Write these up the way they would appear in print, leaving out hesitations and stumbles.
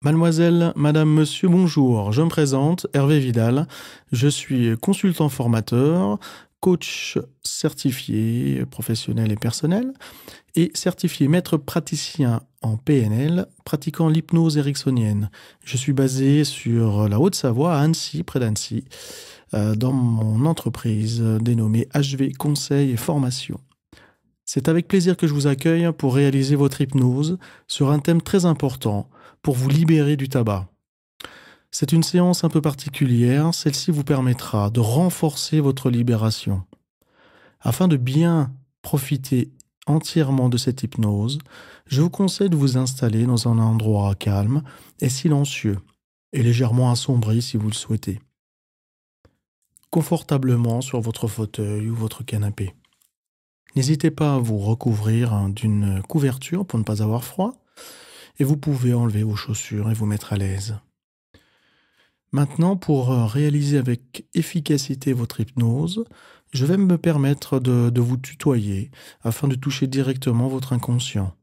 Mademoiselle, madame, monsieur, bonjour. Je me présente, Hervé Vidal. Je suis consultant formateur, coach certifié professionnel et personnel et certifié maître praticien en PNL pratiquant l'hypnose ericksonienne. Je suis basé sur la Haute-Savoie, à Annecy, près d'Annecy, dans mon entreprise dénommée HV Conseil et Formation. C'est avec plaisir que je vous accueille pour réaliser votre hypnose sur un thème très important, pour vous libérer du tabac. C'est une séance un peu particulière, celle-ci vous permettra de renforcer votre libération. Afin de bien profiter entièrement de cette hypnose, je vous conseille de vous installer dans un endroit calme et silencieux, et légèrement assombri si vous le souhaitez. Confortablement sur votre fauteuil ou votre canapé. N'hésitez pas à vous recouvrir d'une couverture pour ne pas avoir froid, et vous pouvez enlever vos chaussures et vous mettre à l'aise. Maintenant, pour réaliser avec efficacité votre hypnose, je vais me permettre de vous tutoyer afin de toucher directement votre inconscient.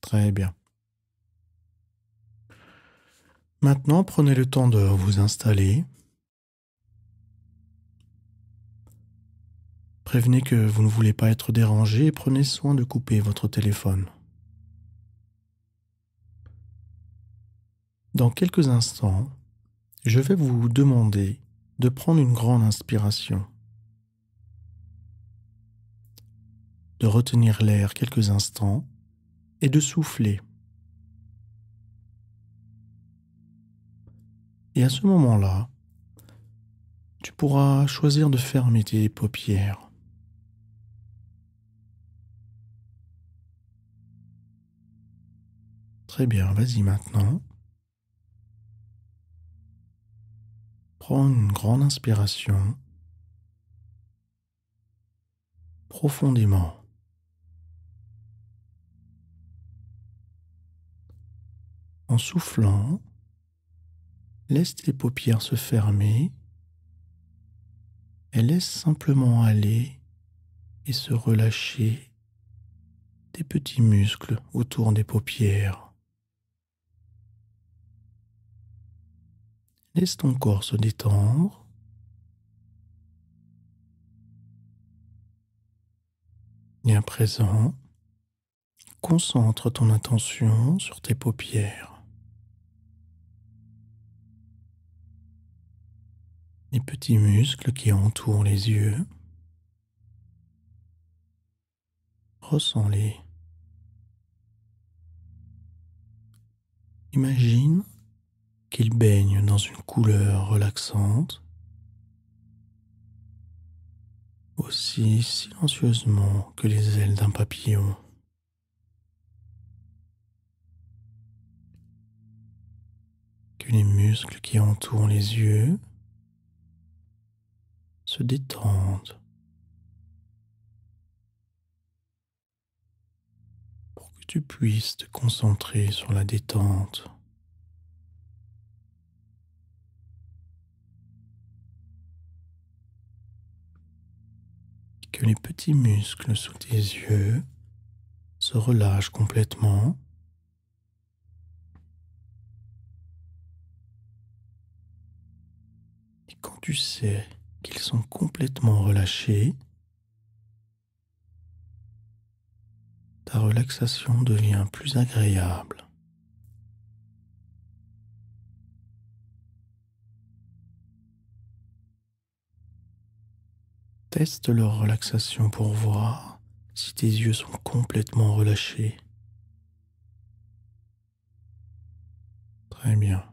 Très bien. Maintenant, prenez le temps de vous installer. Prévenez que vous ne voulez pas être dérangé et prenez soin de couper votre téléphone. Dans quelques instants, je vais vous demander de prendre une grande inspiration, de retenir l'air quelques instants et de souffler. Et à ce moment-là, tu pourras choisir de fermer tes paupières. Très bien, vas-y maintenant. Prends une grande inspiration profondément. En soufflant, laisse tes paupières se fermer et laisse simplement aller et se relâcher tes petits muscles autour des paupières. Laisse ton corps se détendre. Et à présent, concentre ton attention sur tes paupières. Les petits muscles qui entourent les yeux. Ressens-les. Imagine qu'ils baignent dans une couleur relaxante, aussi silencieusement que les ailes d'un papillon. Que les muscles qui entourent les yeux se détendent pour que tu puisses te concentrer sur la détente. Que les petits muscles sous tes yeux se relâchent complètement. Et quand tu sais qu'ils sont complètement relâchés, ta relaxation devient plus agréable. Teste leur relaxation pour voir si tes yeux sont complètement relâchés. Très bien.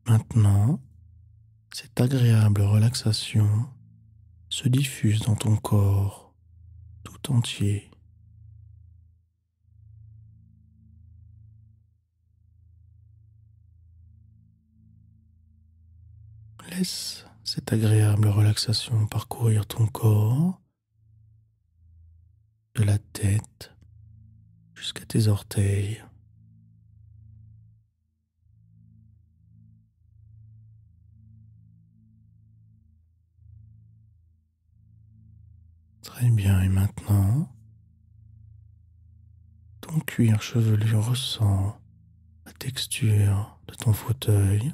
Maintenant, cette agréable relaxation se diffuse dans ton corps tout entier. Laisse cette agréable relaxation parcourir ton corps, de la tête jusqu'à tes orteils. Très bien, et maintenant, ton cuir chevelu ressent la texture de ton fauteuil.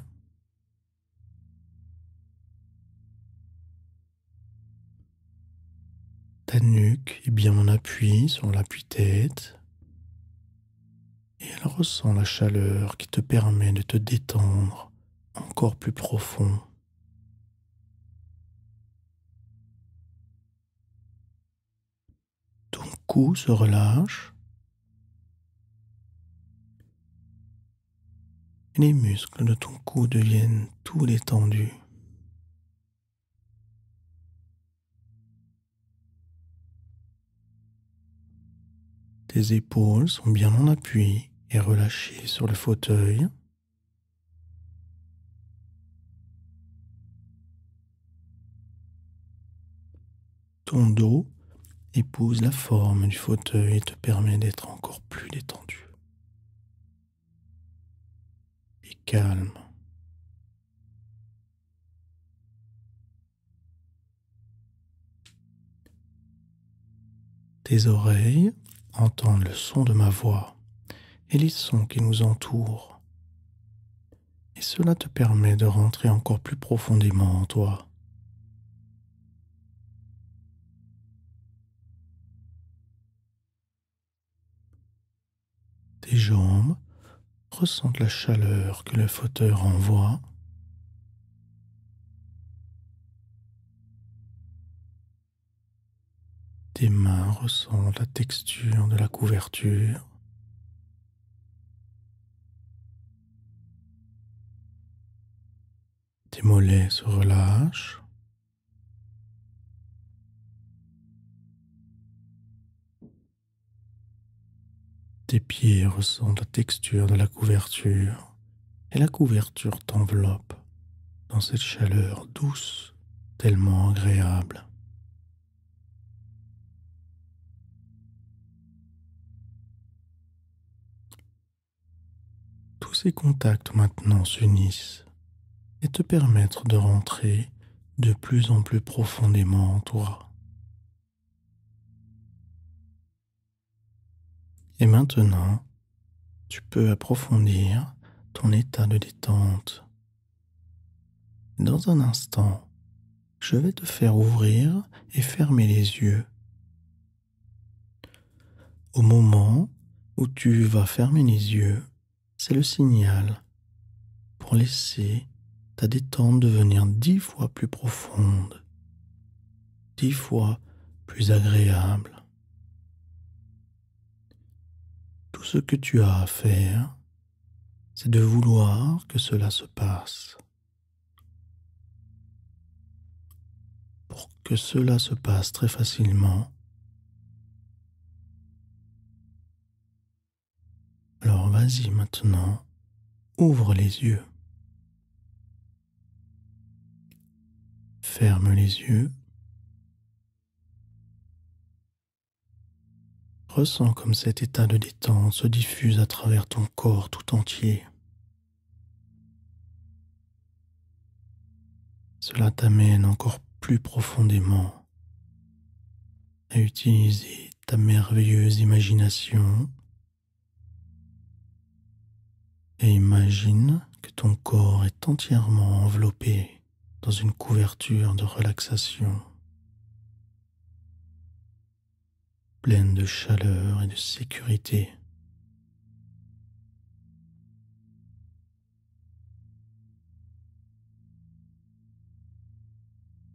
Ta nuque est bien en appui sur l'appui-tête et elle ressent la chaleur qui te permet de te détendre encore plus profond. Ton cou se relâche et les muscles de ton cou deviennent tout détendus. Tes épaules sont bien en appui et relâchées sur le fauteuil. Ton dos épouse la forme du fauteuil et te permet d'être encore plus détendu et calme. Tes oreilles entendent le son de ma voix et les sons qui nous entourent. Et cela te permet de rentrer encore plus profondément en toi. Tes jambes ressentent la chaleur que le fauteuil renvoie. Tes mains ressentent la texture de la couverture. Tes mollets se relâchent. Tes pieds ressentent la texture de la couverture et la couverture t'enveloppe dans cette chaleur douce, tellement agréable. Tous ces contacts maintenant s'unissent et te permettent de rentrer de plus en plus profondément en toi. Et maintenant, tu peux approfondir ton état de détente. Dans un instant, je vais te faire ouvrir et fermer les yeux. Au moment où tu vas fermer les yeux, c'est le signal pour laisser ta détente devenir 10 fois plus profonde, 10 fois plus agréable. Tout ce que tu as à faire, c'est de vouloir que cela se passe. Pour que cela se passe très facilement, alors vas-y maintenant, ouvre les yeux. Ferme les yeux. Ressens comme cet état de détente se diffuse à travers ton corps tout entier. Cela t'amène encore plus profondément à utiliser ta merveilleuse imagination et imagine que ton corps est entièrement enveloppé dans une couverture de relaxation, pleine de chaleur et de sécurité.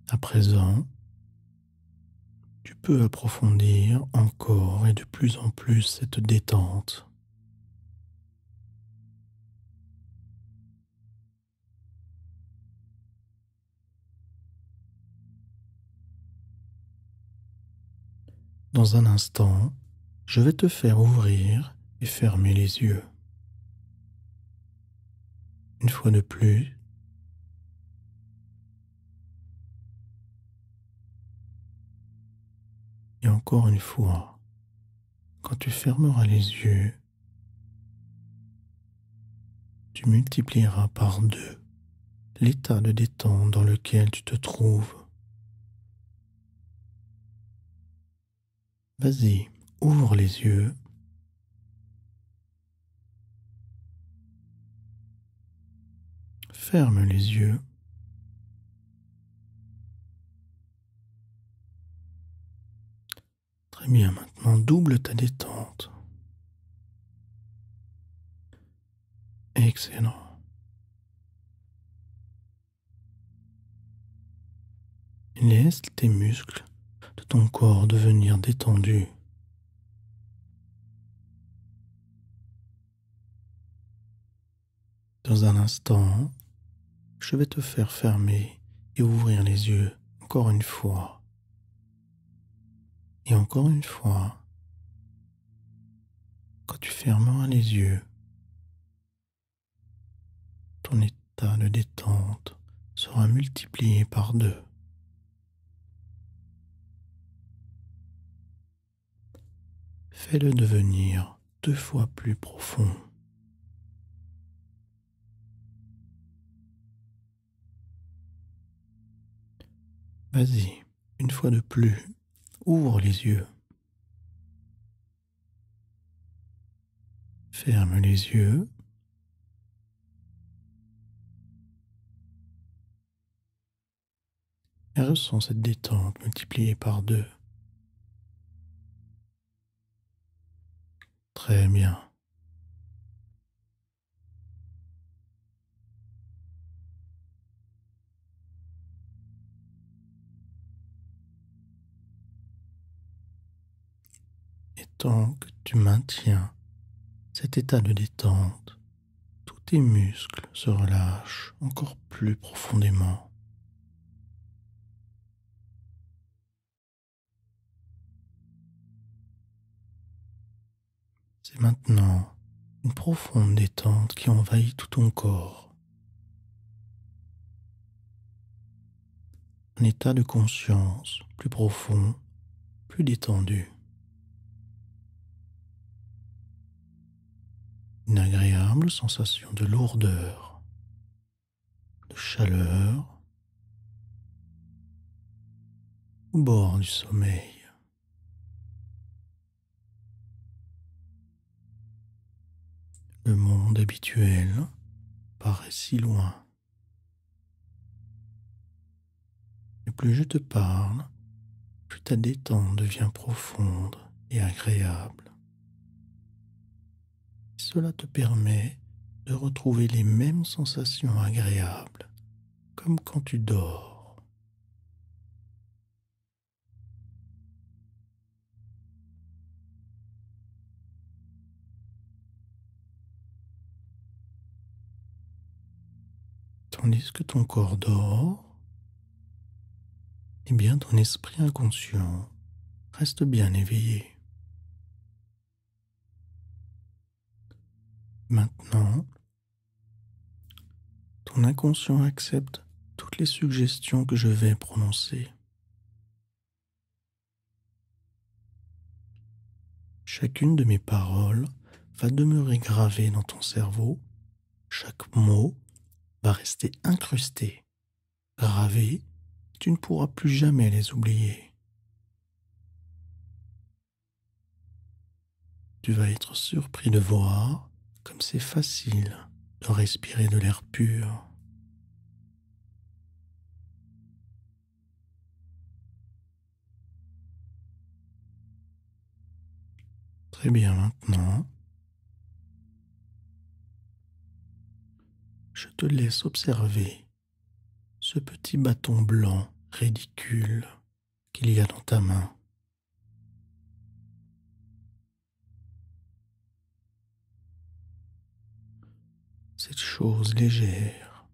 À présent, tu peux approfondir encore et de plus en plus cette détente. Dans un instant, je vais te faire ouvrir et fermer les yeux. Une fois de plus, et encore une fois, quand tu fermeras les yeux, tu multiplieras par 2 l'état de détente dans lequel tu te trouves. Vas-y, ouvre les yeux Ferme les yeux. Très bien, maintenant double ta détente. Excellent. Laisse tes muscles de ton corps devenir détendus. Dans un instant, je vais te faire fermer et ouvrir les yeux encore une fois. Et encore une fois, quand tu fermeras les yeux, ton état de détente sera multiplié par 2. Fais-le devenir 2 fois plus profond. Vas-y, une fois de plus, ouvre les yeux. Ferme les yeux. Et ressens cette détente multipliée par 2. Très bien. Et tant que tu maintiens cet état de détente, tous tes muscles se relâchent encore plus profondément. C'est maintenant une profonde détente qui envahit tout ton corps. Un état de conscience plus profond, plus détendu. Une agréable sensation de lourdeur, de chaleur, au bord du sommeil. Le monde habituel paraît si loin. Et plus je te parle, plus ta détente devient profonde et agréable. Cela te permet de retrouver les mêmes sensations agréables, comme quand tu dors. Tandis que ton corps dort, eh bien ton esprit inconscient reste bien éveillé. Maintenant, ton inconscient accepte toutes les suggestions que je vais prononcer. Chacune de mes paroles va demeurer gravée dans ton cerveau. Chaque mot va rester incrusté, gravé. Tu ne pourras plus jamais les oublier. Tu vas être surpris de voir comme c'est facile de respirer de l'air pur. Très bien, maintenant, je te laisse observer ce petit bâton blanc ridicule qu'il y a dans ta main. Cette chose légère,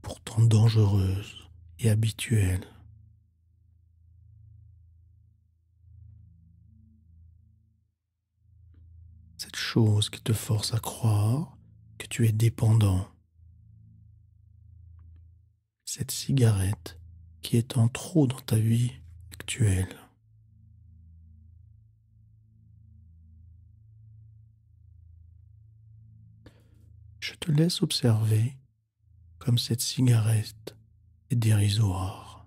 pourtant dangereuse et habituelle. Cette chose qui te force à croire que tu es dépendant. Cette cigarette qui est en trop dans ta vie actuelle. Je te laisse observer comme cette cigarette est dérisoire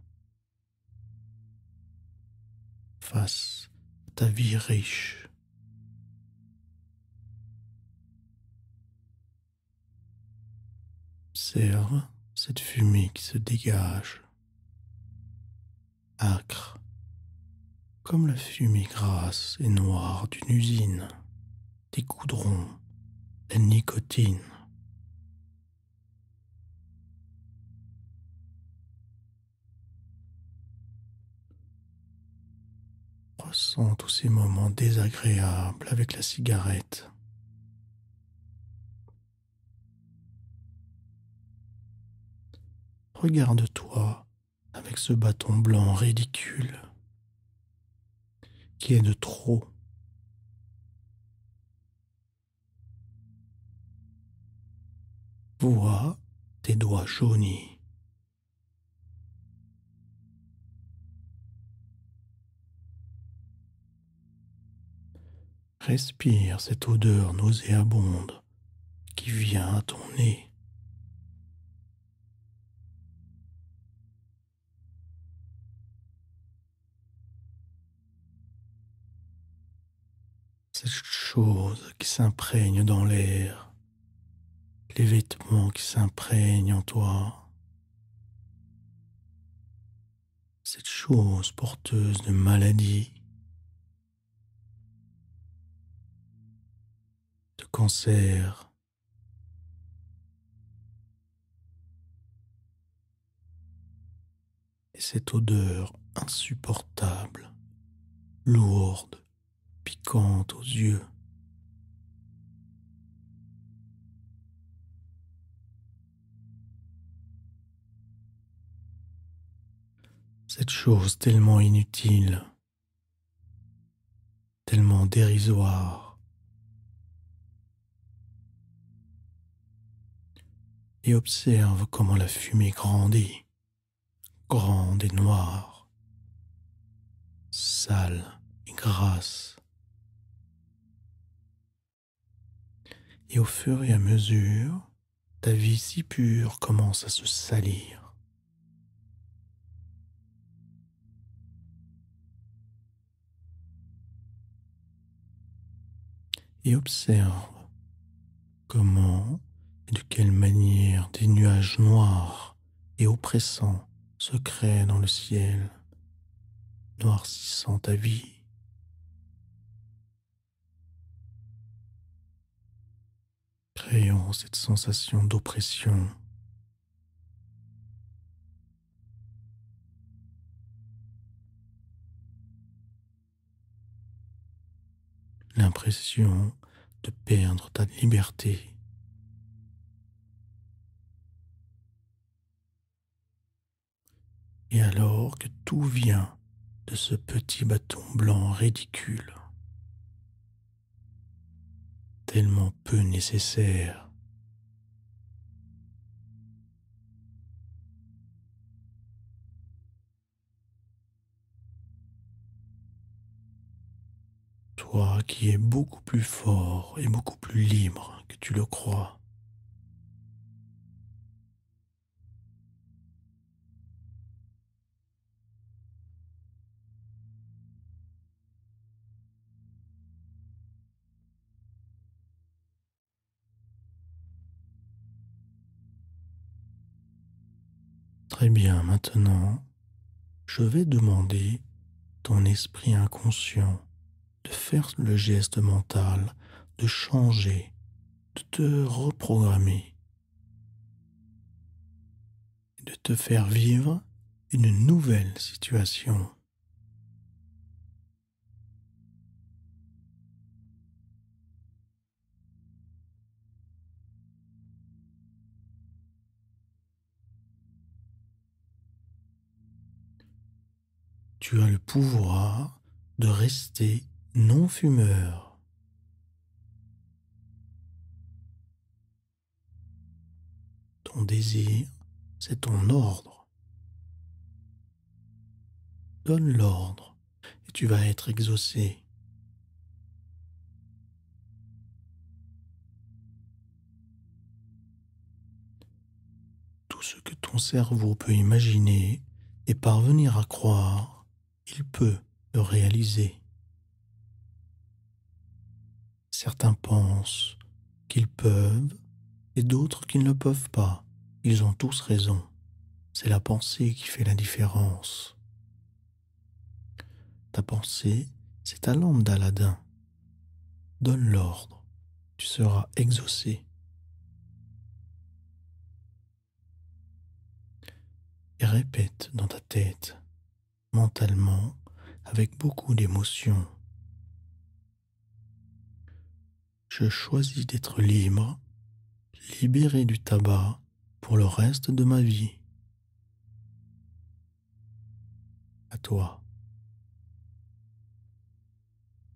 face à ta vie riche. Observe cette fumée qui se dégage, âcre, comme la fumée grasse et noire d'une usine, des goudrons, la nicotine. Ressens tous ces moments désagréables avec la cigarette. Regarde-toi avec ce bâton blanc ridicule qui est de trop. Vois tes doigts jaunis. Respire cette odeur nauséabonde qui vient à ton nez. Cette chose qui s'imprègne dans l'air, les vêtements qui s'imprègnent en toi, cette chose porteuse de maladies, de cancer, et cette odeur insupportable, lourde, piquante aux yeux. Cette chose tellement inutile, tellement dérisoire. Et observe comment la fumée grandit, grande et noire, sale et grasse. Et au fur et à mesure, ta vie si pure commence à se salir. Et observe comment et de quelle manière des nuages noirs et oppressants se créent dans le ciel, noircissant ta vie. Créant cette sensation d'oppression. L'impression de perdre ta liberté. Et alors que tout vient de ce petit bâton blanc ridicule, tellement peu nécessaire. Toi qui es beaucoup plus fort et beaucoup plus libre que tu le crois. Très bien, maintenant, je vais demander ton esprit inconscient de faire le geste mental, de changer, de te reprogrammer, de te faire vivre une nouvelle situation. Tu as le pouvoir de rester non-fumeur. Ton désir, c'est ton ordre. Donne l'ordre et tu vas être exaucé. Tout ce que ton cerveau peut imaginer et parvenir à croire, il peut le réaliser. Certains pensent qu'ils peuvent et d'autres qu'ils ne le peuvent pas. Ils ont tous raison. C'est la pensée qui fait la différence. Ta pensée, c'est ta lampe d'Aladin. Donne l'ordre, tu seras exaucé. Et répète dans ta tête, mentalement, avec beaucoup d'émotion. Je choisis d'être libre, libéré du tabac pour le reste de ma vie. À toi.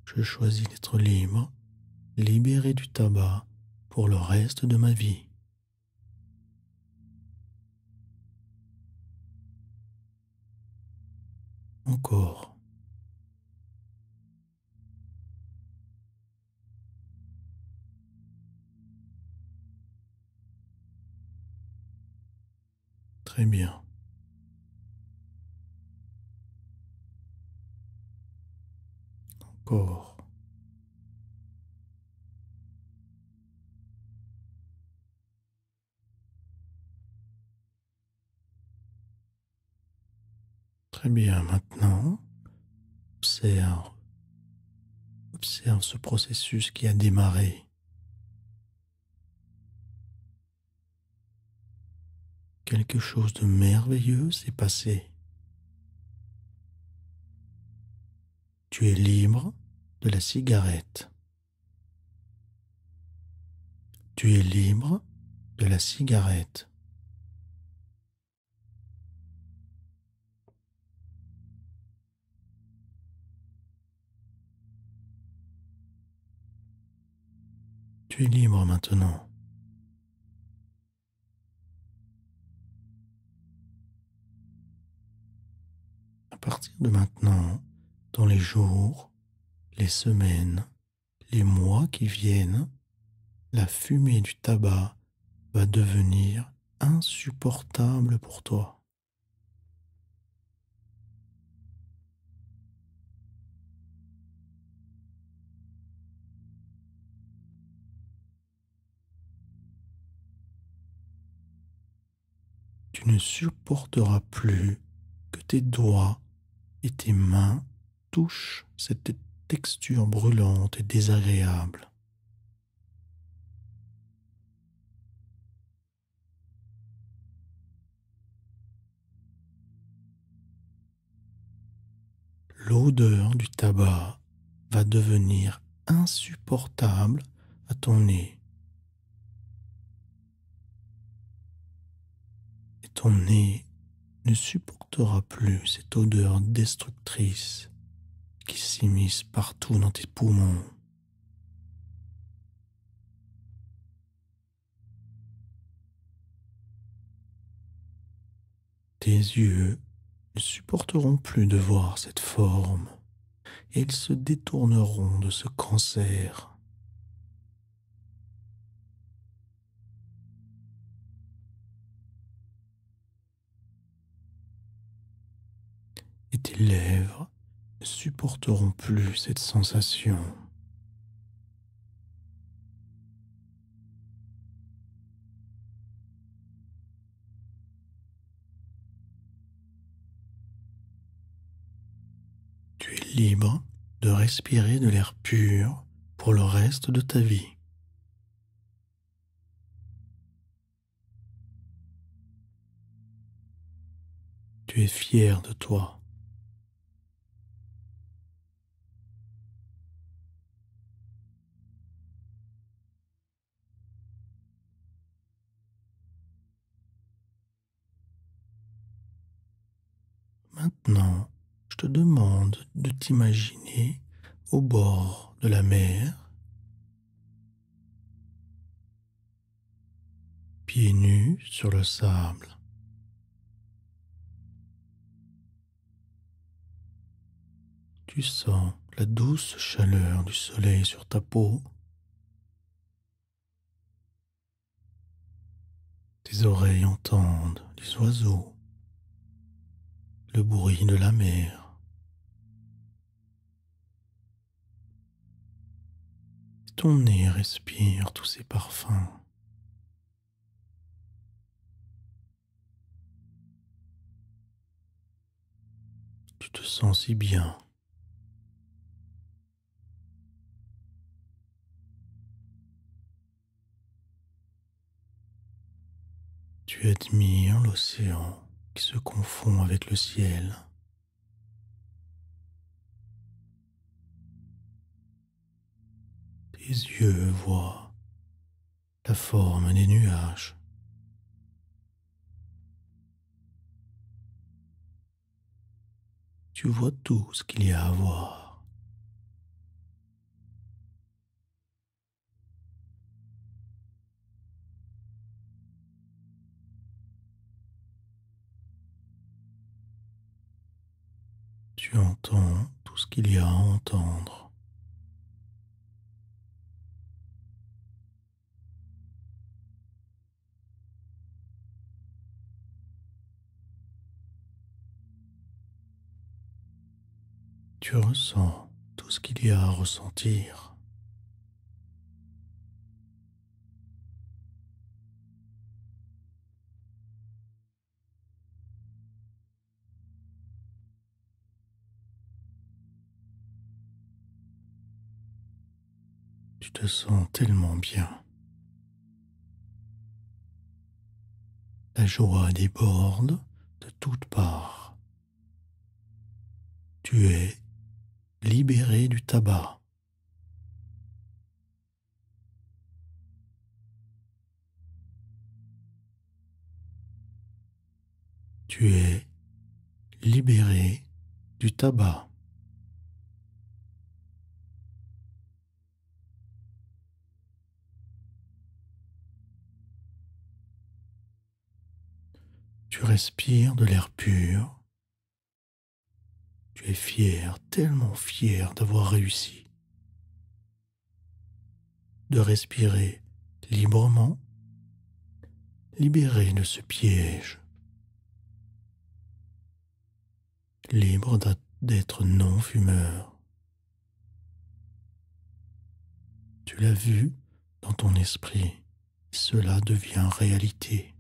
Je choisis d'être libre, libéré du tabac pour le reste de ma vie. Encore. Très bien. Encore. Très bien. Maintenant, observe. Observe ce processus qui a démarré. Quelque chose de merveilleux s'est passé. Tu es libre de la cigarette. Tu es libre de la cigarette. Tu es libre maintenant. À partir de maintenant, dans les jours, les semaines, les mois qui viennent, la fumée du tabac va devenir insupportable pour toi. Tu ne supporteras plus que tes doigts et tes mains touchent cette texture brûlante et désagréable. L'odeur du tabac va devenir insupportable à ton nez. Et ton nez ne supportera plus cette odeur destructrice qui s'immisce partout dans tes poumons. Tes yeux ne supporteront plus de voir cette forme et ils se détourneront de ce cancer. Et tes lèvres ne supporteront plus cette sensation. Tu es libre de respirer de l'air pur pour le reste de ta vie. Tu es fier de toi. Maintenant, je te demande de t'imaginer au bord de la mer, pieds nus sur le sable. Tu sens la douce chaleur du soleil sur ta peau. Tes oreilles entendent les oiseaux, le bruit de la mer. Et ton nez respire tous ces parfums. sens si bien. Tu admires l'océan qui se confond avec le ciel. Tes yeux voient la forme des nuages. Tu vois tout ce qu'il y a à voir. Tu entends tout ce qu'il y a à entendre. Tu ressens tout ce qu'il y a à ressentir. Tu te sens tellement bien. La joie déborde de toutes parts. Tu es libéré du tabac. Tu es libéré du tabac. Tu respires de l'air pur. Tu es fier, tellement fier d'avoir réussi. De respirer librement, libéré de ce piège. Libre d'être non-fumeur. Tu l'as vu dans ton esprit, cela devient réalité.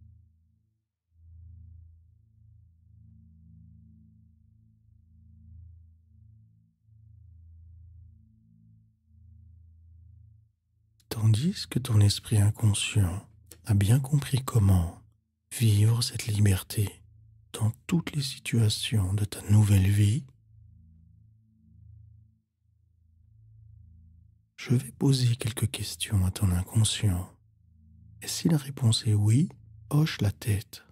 Tandis que ton esprit inconscient a bien compris comment vivre cette liberté dans toutes les situations de ta nouvelle vie, je vais poser quelques questions à ton inconscient. Et si la réponse est oui, hoche la tête.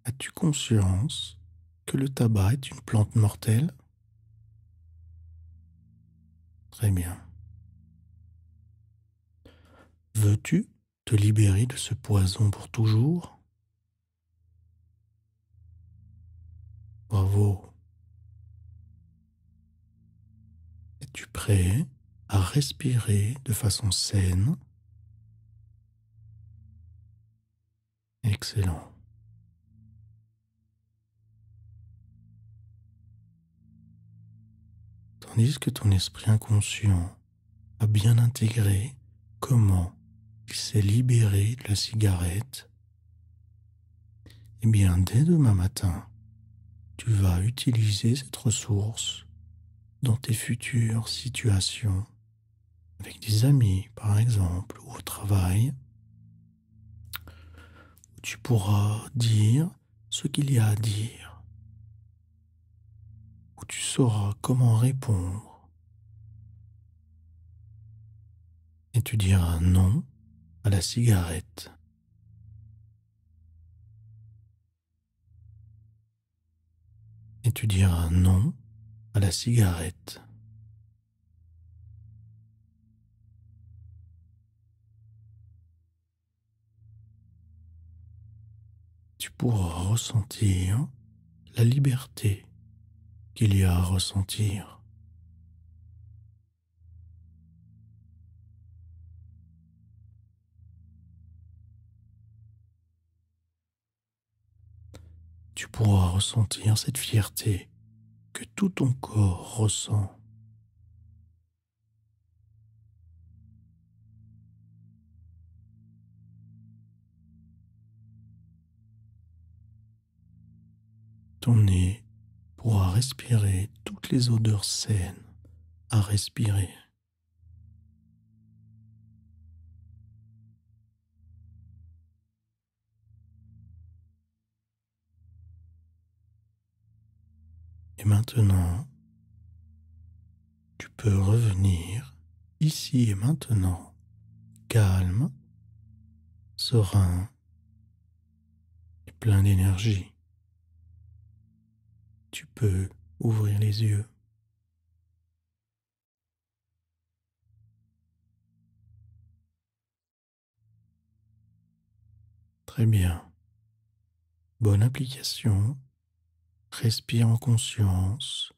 As-tu conscience que le tabac est une plante mortelle? Très bien. Veux-tu te libérer de ce poison pour toujours? Bravo. Es-tu prêt à respirer de façon saine? Excellent. Tandis que ton esprit inconscient a bien intégré comment il s'est libéré de la cigarette, eh bien, dès demain matin, tu vas utiliser cette ressource dans tes futures situations, avec des amis par exemple, ou au travail, où tu pourras dire ce qu'il y a à dire, où tu sauras comment répondre, et tu diras non à la cigarette. Et tu diras non à la cigarette. Tu pourras ressentir la liberté qu'il y a à ressentir. Tu pourras ressentir cette fierté que tout ton corps ressent. Ton nez pourra respirer toutes les odeurs saines à respirer. Et maintenant, tu peux revenir ici et maintenant, calme, serein et plein d'énergie. Tu peux ouvrir les yeux. Très bien. Bonne application. Respire en conscience,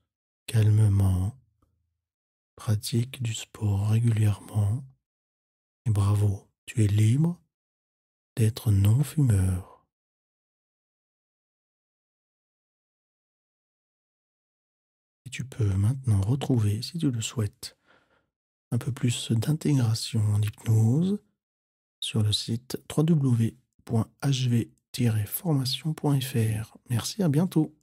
calmement. Pratique du sport régulièrement. Et bravo, tu es libre d'être non-fumeur. Et tu peux maintenant retrouver, si tu le souhaites, un peu plus d'intégration en hypnose sur le site www.hv-formation.fr. Merci, à bientôt.